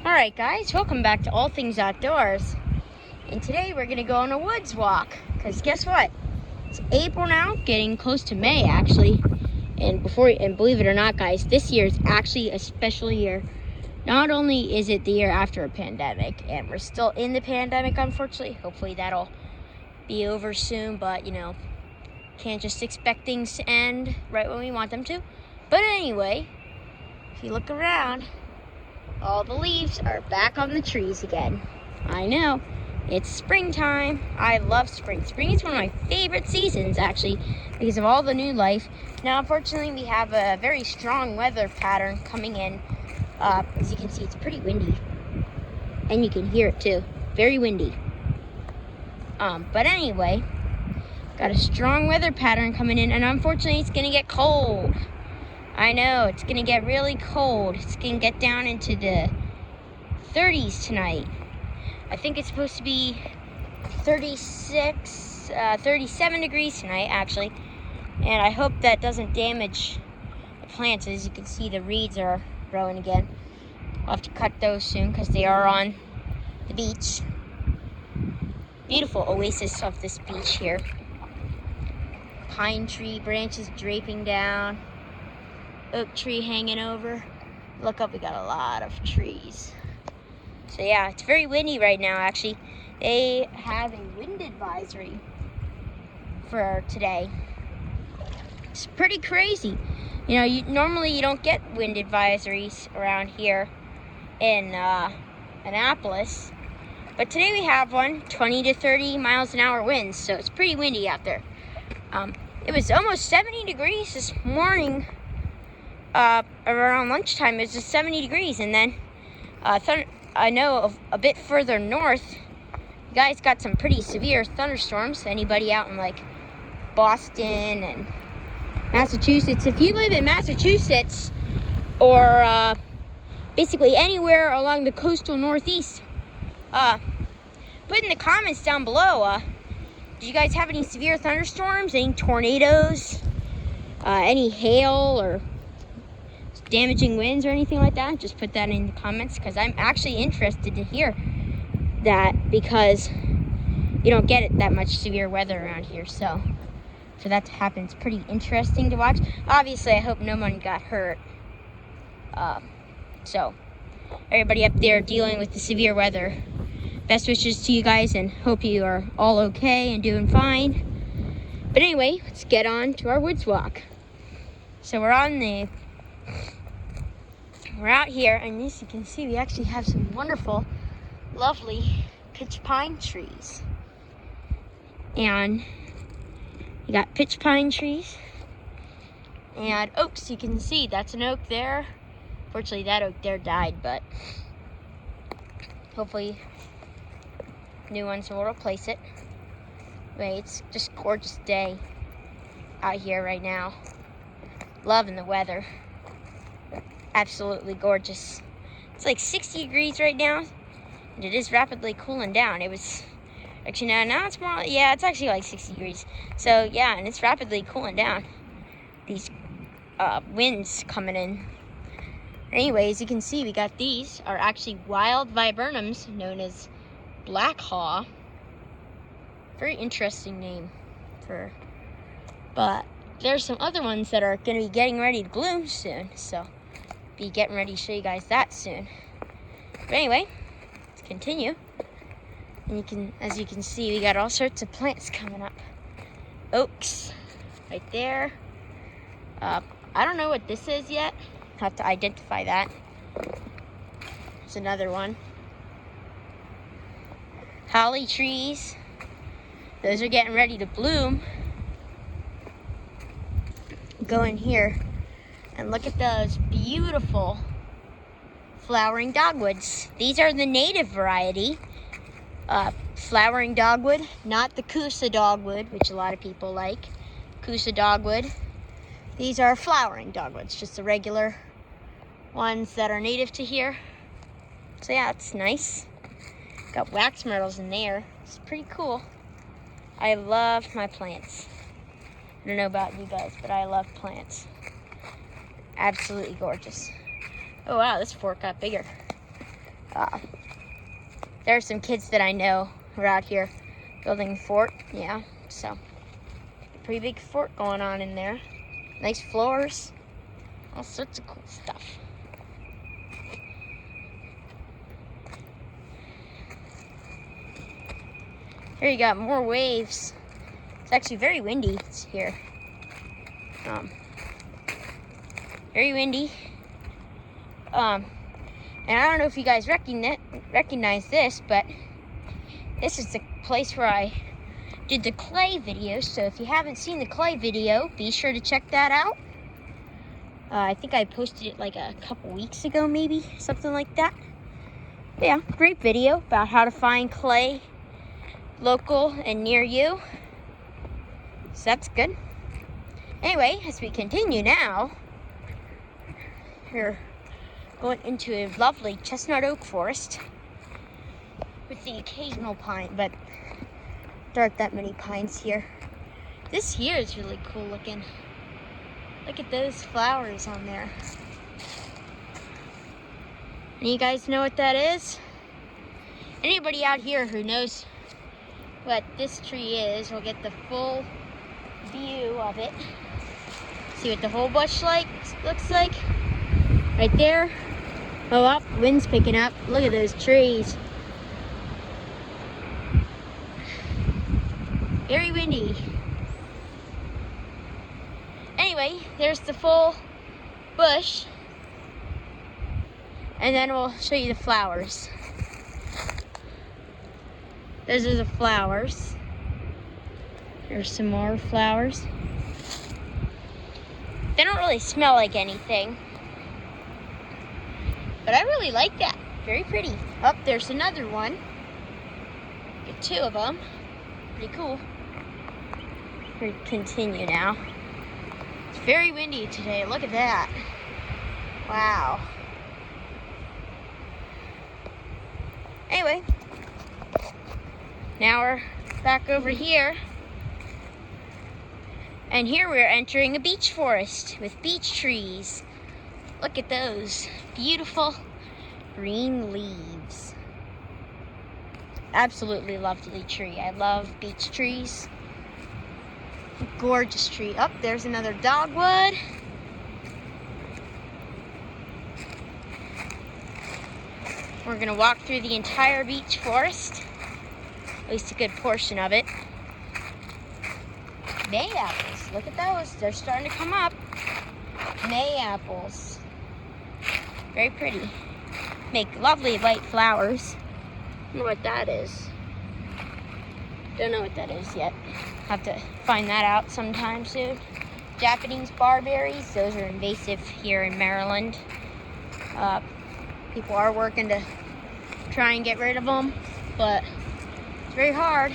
Alright guys, welcome back to All Things Outdoors. And today we're going to go on a woods walk. Because guess what? It's April now, getting close to May actually. And believe it or not guys, this year is actually a special year. Not only is it the year after a pandemic, and we're still in the pandemic unfortunately. Hopefully that'll be over soon, but you know, can't just expect things to end right when we want them to. But anyway, if you look around, all the leaves are back on the trees again. I know, it's springtime. I love spring. Spring is one of my favorite seasons, actually, because of all the new life. Now, unfortunately, we have a very strong weather pattern coming in. As you can see, it's pretty windy. And you can hear it, too. Very windy. But anyway, got a strong weather pattern coming in, and unfortunately, it's going to get cold. I know, it's going to get really cold. It's going to get down into the 30s tonight. I think it's supposed to be 37 degrees tonight, actually. And I hope that doesn't damage the plants. As you can see, the reeds are growing again. I'll have to cut those soon because they are on the beach. Beautiful oasis of this beach here. Pine tree branches draping down. Oak tree hanging over. Look up, we got a lot of trees. So yeah, it's very windy right now actually. They have a wind advisory for today. It's pretty crazy. You know, normally you don't get wind advisories around here in Annapolis. But today we have one, 20 to 30 miles an hour winds, so it's pretty windy out there. It was almost 70 degrees this morning. Around lunchtime, it was just 70 degrees, and then I know of a bit further north, you guys got some pretty severe thunderstorms. Anybody out in like Boston and Massachusetts, if you live in Massachusetts or basically anywhere along the coastal northeast, put in the comments down below, do you guys have any severe thunderstorms, any tornadoes, any hail or damaging winds or anything like that? Just put that in the comments, because I'm actually interested to hear that, because you don't get it that much severe weather around here. So for that to happen, it's pretty interesting to watch. Obviously, I hope no one got hurt. So everybody up there dealing with the severe weather, best wishes to you guys, and hope you are all okay and doing fine. But anyway, let's get on to our woods walk. So we're out here, and as you can see, we actually have some wonderful, lovely pitch pine trees. And you got pitch pine trees and oaks. You can see that's an oak there. Fortunately, that oak there died, but hopefully new ones will replace it. Anyway, it's just a gorgeous day out here right now. Loving the weather. Absolutely gorgeous. It's like 60 degrees right now, and it is rapidly cooling down. It was actually now it's more, yeah, it's actually like 60 degrees. So yeah, and it's rapidly cooling down. These winds coming in. Anyways, you can see we got these are actually wild viburnums known as Blackhaw. Very interesting name but there's some other ones that are going to be getting ready to bloom soon, so be getting ready to show you guys that soon. But anyway, let's continue. And as you can see, we got all sorts of plants coming up. Oaks right there. I don't know what this is yet. Have to identify that. There's another one. Holly trees. Those are getting ready to bloom. Go in here and look at those beautiful flowering dogwoods. These are the native variety flowering dogwood, not the Coosa dogwood, which a lot of people like. Coosa dogwood. These are flowering dogwoods, just the regular ones that are native to here. So yeah, it's nice. Got wax myrtles in there. It's pretty cool. I love my plants. I don't know about you guys, but I love plants. Absolutely gorgeous. Oh wow, this fork got bigger. There are some kids that I know who are out here building a fort. Yeah, so pretty big fort going on in there. Nice floors, all sorts of cool stuff. Here you got more waves. It's actually very windy here. Very windy. And I don't know if you guys recognize this, but this is the place where I did the clay video. So if you haven't seen the clay video, be sure to check that out. I think I posted it like a couple weeks ago, maybe, something like that. But yeah, great video about how to find clay local and near you. So that's good. Anyway, as we continue now, we're going into a lovely chestnut oak forest with the occasional pine, but there aren't that many pines here. This here is really cool looking. Look at those flowers on there. And you guys know what that is? Anybody out here who knows what this tree is will get the full view of it. See what the whole bush looks like? Right there. Oh, up, wind's picking up. Look at those trees. Very windy. Anyway, there's the full bush. And then we'll show you the flowers. Those are the flowers. There's some more flowers. They don't really smell like anything. But I really like that. Very pretty. Oh, there's another one. Get two of them. Pretty cool. We continue now. It's very windy today. Look at that. Wow. Anyway, now we're back over here. And here we're entering a beech forest with beech trees. Look at those beautiful green leaves. Absolutely lovely tree. I love beech trees. Gorgeous tree. Oh, there's another dogwood. We're gonna walk through the entire beech forest, at least a good portion of it. May apples, look at those. They're starting to come up. May apples. Very pretty. Make lovely light flowers. I don't know what that is. Don't know what that is yet. Have to find that out sometime soon. Japanese barberries, those are invasive here in Maryland. People are working to try and get rid of them, but it's very hard.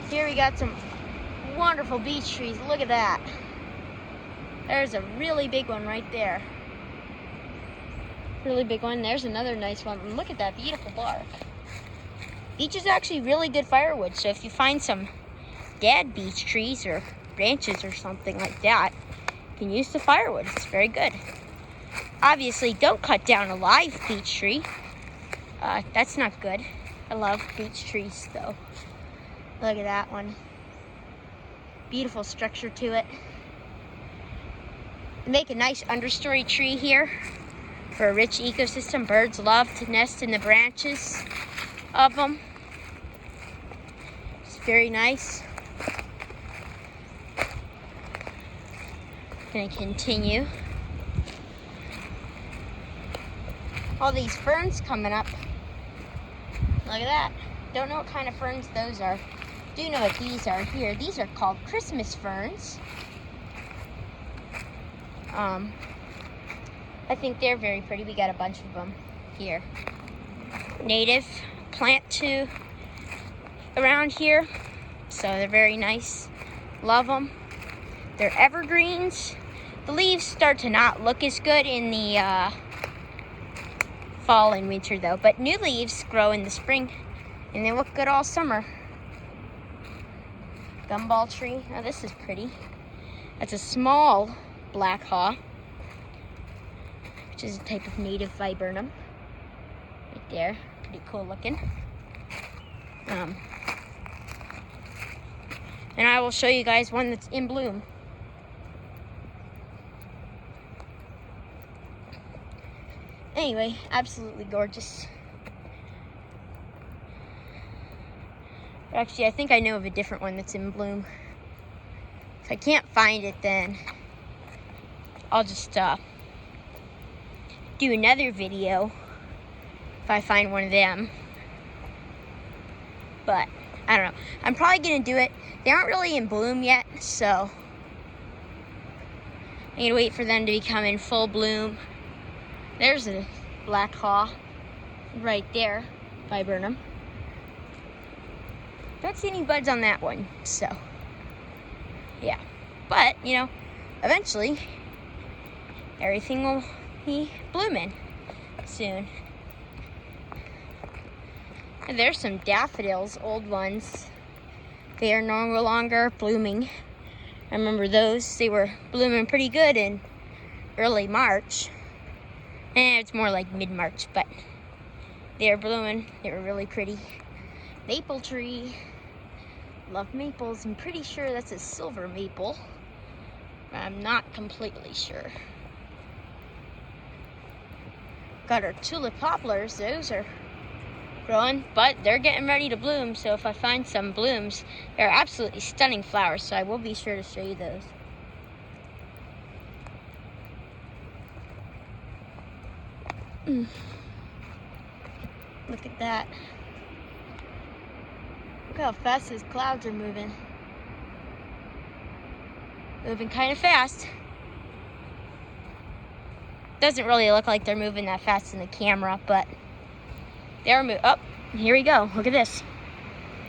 Here we got some wonderful beech trees. Look at that. There's a really big one right there. Really big one. There's another nice one. And look at that beautiful bark. Beech is actually really good firewood, so if you find some dead beech trees or branches or something like that, you can use the firewood. It's very good. Obviously, don't cut down a live beech tree. That's not good. I love beech trees, though. Look at that one. Beautiful structure to it. Make a nice understory tree here for a rich ecosystem. Birds love to nest in the branches of them. It's very nice. Gonna continue. All these ferns coming up. Look at that. Don't know what kind of ferns those are. Do know what these are here. These are called Christmas ferns. I think they're very pretty. We got a bunch of them here. Native plant too around here. So they're very nice. Love them. They're evergreens. The leaves start to not look as good in the fall and winter though, but new leaves grow in the spring and they look good all summer. Gumball tree. Oh, this is pretty. That's a small Blackhaw, which is a type of native viburnum. Right there. Pretty cool looking. And I will show you guys one that's in bloom. Anyway, absolutely gorgeous. Actually, I think I know of a different one that's in bloom. If I can't find it, then I'll just do another video if I find one of them. But I don't know. I'm probably gonna do it. They aren't really in bloom yet, so I need to wait for them to become in full bloom. There's a Blackhaw right there, viburnum. Don't see any buds on that one, so yeah. But, you know, eventually everything will be blooming soon. And there's some daffodils, old ones. They are no longer blooming. I remember those. They were blooming pretty good in early March. It's more like mid-March, but they are blooming. They were really pretty. Maple tree. Love maples. I'm pretty sure that's a silver maple. I'm not completely sure. Got our tulip poplars. Those are growing, but they're getting ready to bloom. So if I find some blooms, they're absolutely stunning flowers. So I will be sure to show you those. Look at that. Look how fast those clouds are moving. Moving kind of fast. Doesn't really look like they're moving that fast in the camera, but they're moving. Oh, here we go. Look at this.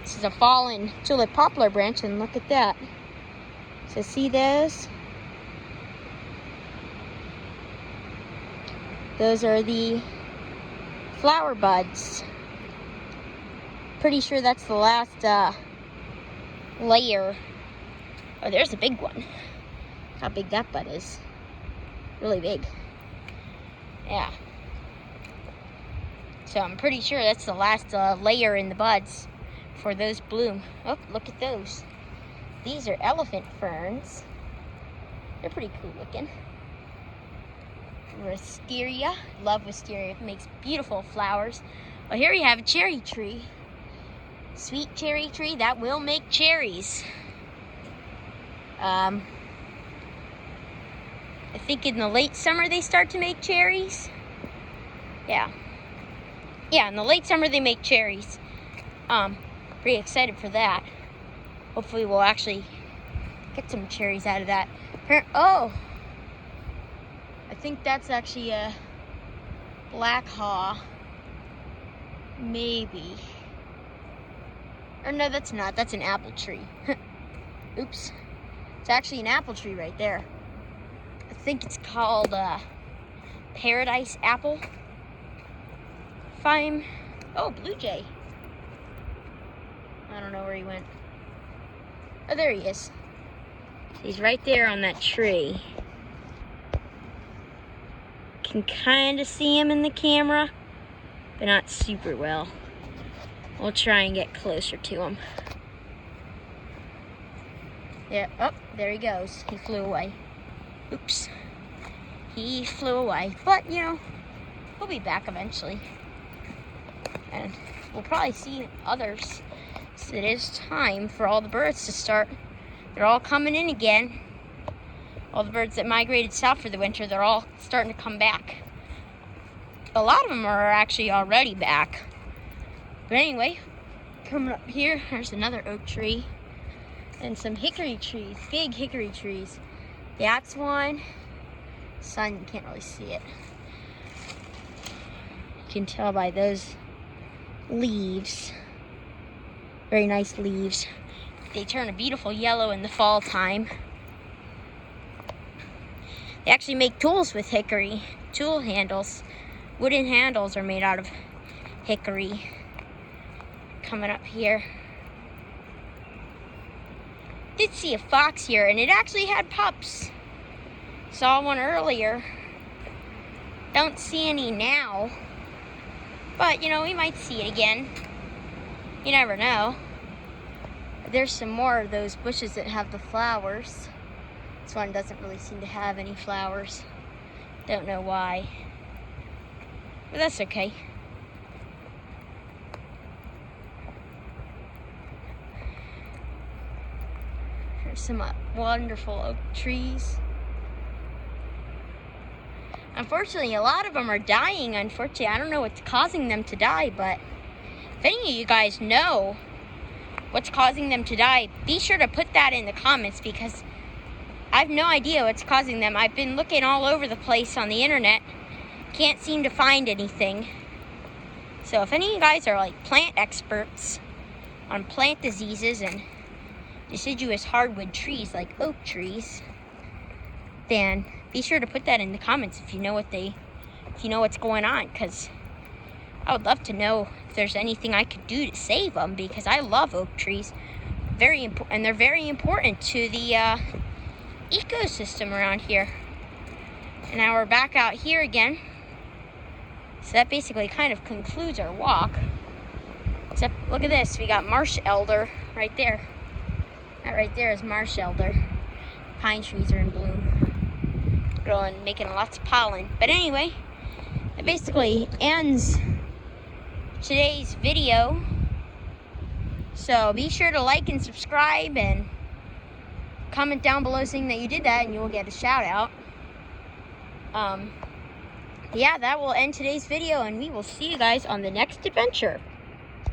This is a fallen tulip poplar branch, and look at that. So see those? Those are the flower buds. Pretty sure that's the last layer. Oh, there's a big one. How big that bud is. Really big. Yeah. So I'm pretty sure that's the last layer in the buds for those bloom. Oh, look at those. These are elephant ferns. They're pretty cool looking. Wisteria. Love wisteria. It makes beautiful flowers. Well, here you have a cherry tree. Sweet cherry tree that will make cherries. I think in the late summer they start to make cherries. Yeah, in the late summer they make cherries. Pretty excited for that. Hopefully we'll actually get some cherries out of that. Oh, I think that's actually a Blackhaw. Maybe. Or no, that's not. That's an apple tree. Oops. It's actually an apple tree right there. I think it's called Paradise Apple. Oh, blue jay. I don't know where he went. Oh, there he is. He's right there on that tree. Can kind of see him in the camera, but not super well. We'll try and get closer to him. Yeah, oh, there he goes. He flew away. Oops. He flew away. But, you know, he'll be back eventually. And we'll probably see others. So it is time for all the birds to start. They're all coming in again. All the birds that migrated south for the winter, they're all starting to come back. A lot of them are actually already back. But anyway, coming up here, there's another oak tree. And some hickory trees, big hickory trees. That's one. Sun, you can't really see it. You can tell by those leaves. Very nice leaves. They turn a beautiful yellow in the fall time. They actually make tools with hickory. Tool handles. Wooden handles are made out of hickory. Coming up here. Did see a fox here, and it actually had pups. Saw one earlier. Don't see any now. But, you know, we might see it again. You never know. There's some more of those bushes that have the flowers. This one doesn't really seem to have any flowers. Don't know why. But that's okay. There's some wonderful oak trees. Unfortunately, a lot of them are dying. Unfortunately, I don't know what's causing them to die, but if any of you guys know what's causing them to die, be sure to put that in the comments, because I have no idea what's causing them. I've been looking all over the place on the internet. Can't seem to find anything. So if any of you guys are like plant experts on plant diseases and deciduous hardwood trees like oak trees, then be sure to put that in the comments if you know what's going on, because I would love to know if there's anything I could do to save them, because I love oak trees. And they're very important to the ecosystem around here. And now we're back out here again. So that basically kind of concludes our walk. Except, look at this, we got marsh elder right there. That right there is marsh elder. Pine trees are in bloom, growing, making lots of pollen. But anyway, that basically ends today's video. So be sure to like and subscribe and comment down below saying that you did that, and you will get a shout out. Yeah, that will end today's video, and we will see you guys on the next adventure.